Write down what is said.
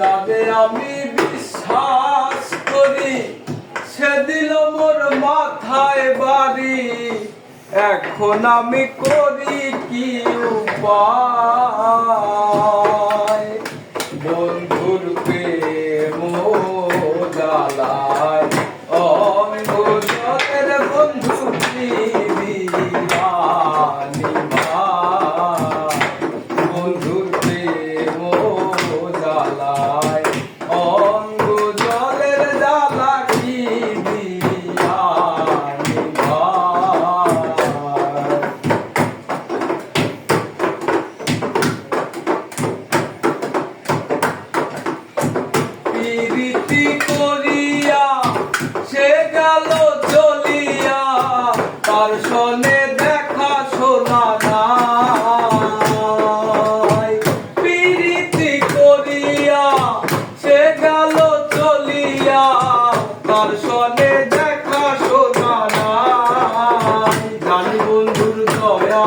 যাবে আমি বিশ্বাস করি সে দিল মোর মাথায় বাড়ি। এখন আমি করি কি উপায়, বন্ধুর প্রেম জ্বালায় অঙ্গ জলের বন্ধু বন্ধুর প্রেম জ্বালায় অঙ্গ জলের জ্বালা কি প্রীতি করিয়া সে গেল চলিয়া, তার সনে দেখা শোনা নাই। প্রীতি করিয়া সে গেল চলিয়া, তার সনে দেখা শোনা নাই। জানি বন্ধুর দয়া